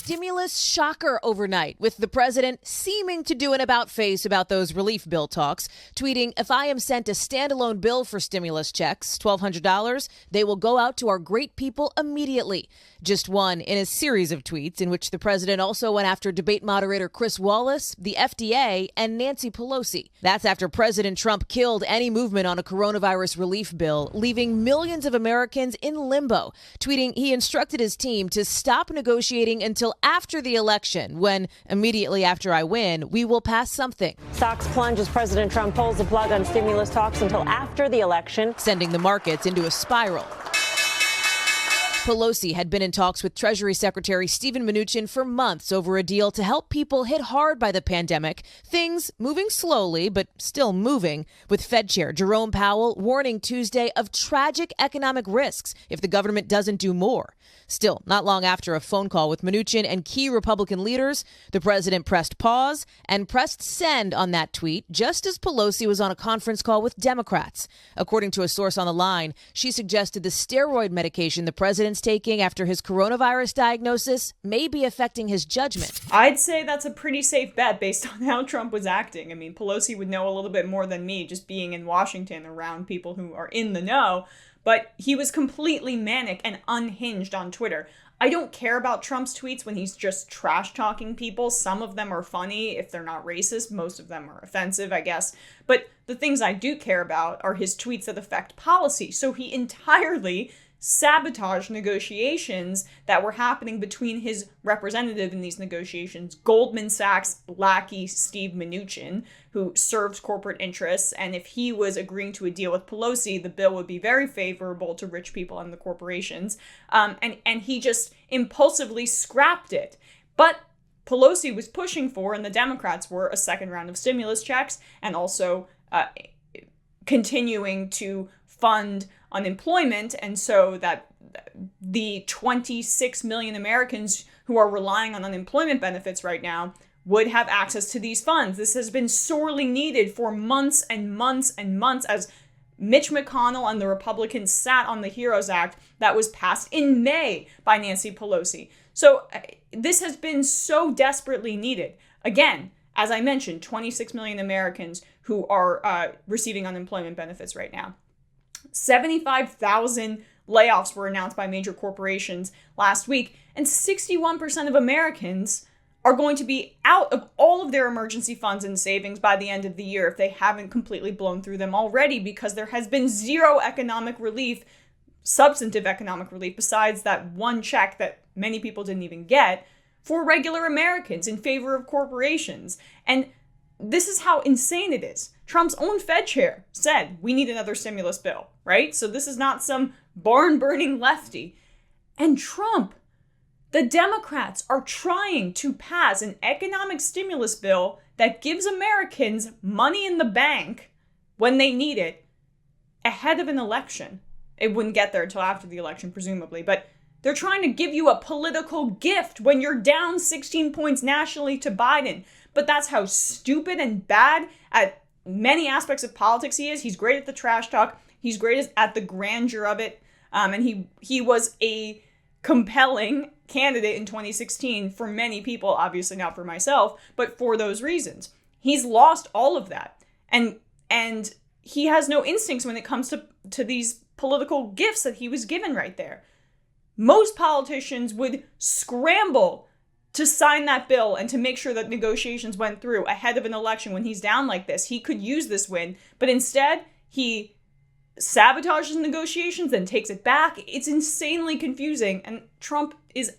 stimulus shocker overnight, with the president seeming to do an about-face about those relief bill talks, tweeting, "If I am sent a standalone bill for stimulus checks, $1,200, they will go out to our great people immediately." Just one in a series of tweets in which the president also went after debate moderator Chris Wallace, the FDA, and Nancy Pelosi. That's after President Trump killed any movement on a coronavirus relief bill, leaving millions of Americans in limbo, tweeting he instructed his team to stop negotiating until after the election, when immediately after I win, we will pass something. Stocks plunge as President Trump pulls the plug on stimulus talks until after the election, sending the markets into a spiral. Pelosi had been in talks with Treasury Secretary Steven Mnuchin for months over a deal to help people hit hard by the pandemic. Things moving slowly, but still moving, with Fed Chair Jerome Powell warning Tuesday of tragic economic risks if the government doesn't do more. Still, not long after a phone call with Mnuchin and key Republican leaders, the president pressed pause and pressed send on that tweet just as Pelosi was on a conference call with Democrats. According to a source on the line, she suggested the steroid medication the president's taking after his coronavirus diagnosis may be affecting his judgment. I'd say that's a pretty safe bet based on how Trump was acting. I mean, Pelosi would know a little bit more than me just being in Washington around people who are in the know. But he was completely manic and unhinged on Twitter. I don't care about Trump's tweets when he's just trash-talking people. Some of them are funny if they're not racist. Most of them are offensive, I guess. But the things I do care about are his tweets that affect policy. So he entirely sabotaged negotiations that were happening between his representative in these negotiations, Goldman Sachs lackey Steve Mnuchin, who served corporate interests. And if he was agreeing to a deal with Pelosi, the bill would be very favorable to rich people and the corporations. And he just impulsively scrapped it. But Pelosi was pushing for, and the Democrats were, a second round of stimulus checks, and also continuing to fund unemployment, and so that the 26 million Americans who are relying on unemployment benefits right now would have access to these funds. This has been sorely needed for months and months and months as Mitch McConnell and the Republicans sat on the HEROES Act that was passed in May by Nancy Pelosi. So this has been so desperately needed. Again, as I mentioned, 26 million Americans who are receiving unemployment benefits right now. 75,000 layoffs were announced by major corporations last week, and 61% of Americans are going to be out of all of their emergency funds and savings by the end of the year if they haven't completely blown through them already, because there has been zero economic relief, substantive economic relief, besides that one check that many people didn't even get, for regular Americans in favor of corporations. And this is how insane it is. Trump's own Fed chair said, we need another stimulus bill, right? So this is not some barn-burning lefty. And Trump, the Democrats, are trying to pass an economic stimulus bill that gives Americans money in the bank when they need it ahead of an election. It wouldn't get there until after the election, presumably, but they're trying to give you a political gift when you're down 16 points nationally to Biden. But that's how stupid and bad at many aspects of politics he is. He's great at the trash talk. He's great at the grandeur of it. And he was a compelling candidate in 2016 for many people, obviously not for myself, but for those reasons. He's lost all of that. And he has no instincts when it comes to these political gifts that he was given right there. Most politicians would scramble to sign that bill and to make sure that negotiations went through ahead of an election when he's down like this. He could use this win, but instead he sabotages negotiations, then takes it back. It's insanely confusing, and Trump is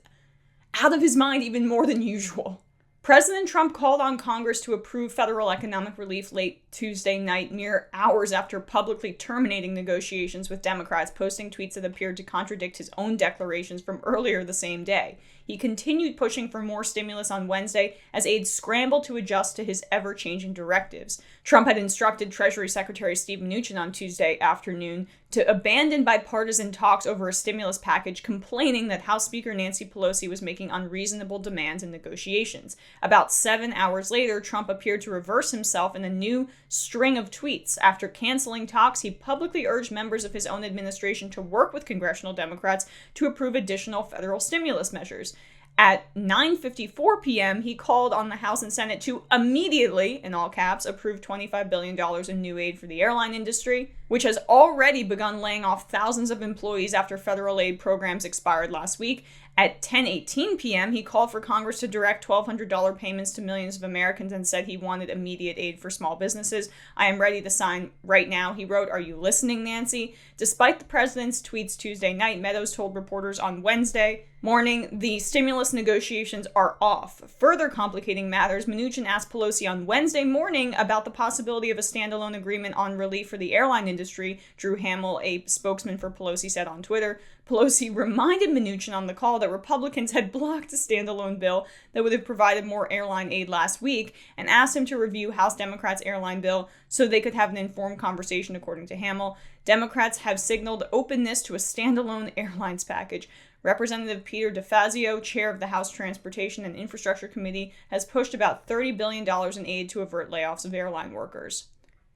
out of his mind even more than usual. President Trump called on Congress to approve federal economic relief late Tuesday night, mere hours after publicly terminating negotiations with Democrats, posting tweets that appeared to contradict his own declarations from earlier the same day. He continued pushing for more stimulus on Wednesday as aides scrambled to adjust to his ever-changing directives. Trump had instructed Treasury Secretary Steve Mnuchin on Tuesday afternoon to abandon bipartisan talks over a stimulus package, complaining that House Speaker Nancy Pelosi was making unreasonable demands in negotiations. About 7 hours later, Trump appeared to reverse himself in a new string of tweets. After canceling talks, he publicly urged members of his own administration to work with congressional Democrats to approve additional federal stimulus measures. At 9:54 p.m., he called on the House and Senate to immediately, in all caps, approve $25 billion in new aid for the airline industry, which has already begun laying off thousands of employees after federal aid programs expired last week. At 10:18 p.m., he called for Congress to direct $1,200 payments to millions of Americans and said he wanted immediate aid for small businesses. "I am ready to sign right now," he wrote. "Are you listening, Nancy?" Despite the president's tweets Tuesday night, Meadows told reporters on Wednesday morning the stimulus negotiations are off. Further complicating matters, Mnuchin asked Pelosi on Wednesday morning about the possibility of a standalone agreement on relief for the airline industry. Drew Hamill, a spokesman for Pelosi, said on Twitter. Pelosi reminded Mnuchin on the call that Republicans had blocked a standalone bill that would have provided more airline aid last week and asked him to review House Democrats' airline bill so they could have an informed conversation, according to Hamill. Democrats have signaled openness to a standalone airlines package. Representative Peter DeFazio, chair of the House Transportation and Infrastructure Committee, has pushed about $30 billion in aid to avert layoffs of airline workers.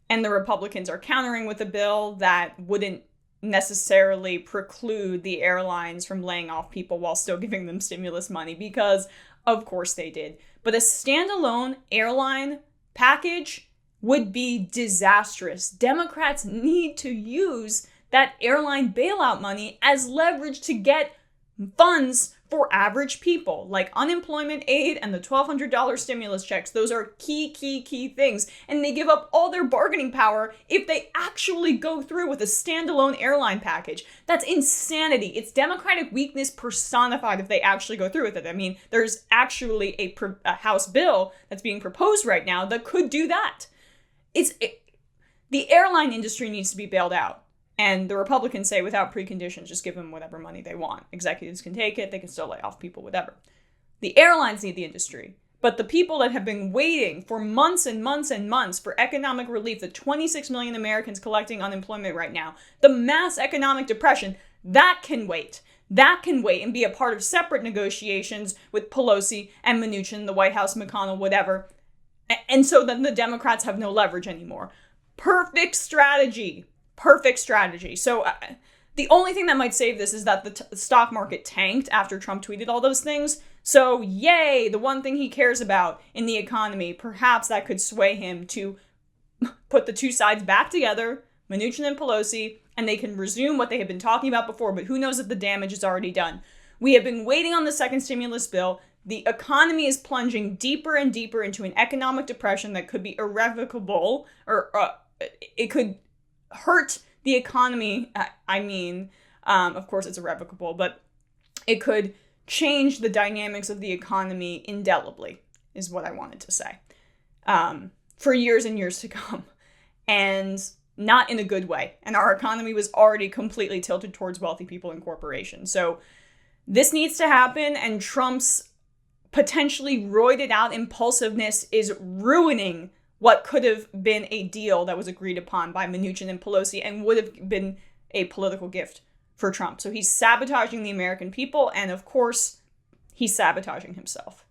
And the Republicans are countering with a bill that wouldn't necessarily preclude the airlines from laying off people while still giving them stimulus money, because of course they did. But a standalone airline package would be disastrous. Democrats need to use that airline bailout money as leverage to get funds for average people, like unemployment aid and the $1,200 stimulus checks. Those are key things. And they give up all their bargaining power if they actually go through with a standalone airline package. That's insanity. It's Democratic weakness personified if they actually go through with it. I mean, there's actually a House bill that's being proposed right now that could do that. The airline industry needs to be bailed out. And the Republicans say without preconditions, just give them whatever money they want. Executives can take it. They can still lay off people, whatever. The airlines need the industry. But the people that have been waiting for months and months and months for economic relief, the 26 million Americans collecting unemployment right now, the mass economic depression, that can wait. That can wait and be a part of separate negotiations with Pelosi and Mnuchin, the White House, McConnell, whatever. And so then the Democrats have no leverage anymore. Perfect strategy. Perfect strategy. So the only thing that might save this is that the stock market tanked after Trump tweeted all those things. So yay, the one thing he cares about in the economy, perhaps that could sway him to put the two sides back together, Mnuchin and Pelosi, and they can resume what they had been talking about before. But who knows if the damage is already done. We have been waiting on the second stimulus bill. The economy is plunging deeper and deeper into an economic depression that could be irrevocable, or it could hurt the economy. Of course it's irrevocable, but it could change the dynamics of the economy indelibly, is what I wanted to say, for years and years to come, and not in a good way. And our economy was already completely tilted towards wealthy people and corporations. So this needs to happen, and Trump's potentially roided out impulsiveness is ruining what could have been a deal that was agreed upon by Mnuchin and Pelosi and would have been a political gift for Trump. So he's sabotaging the American people, and of course, he's sabotaging himself.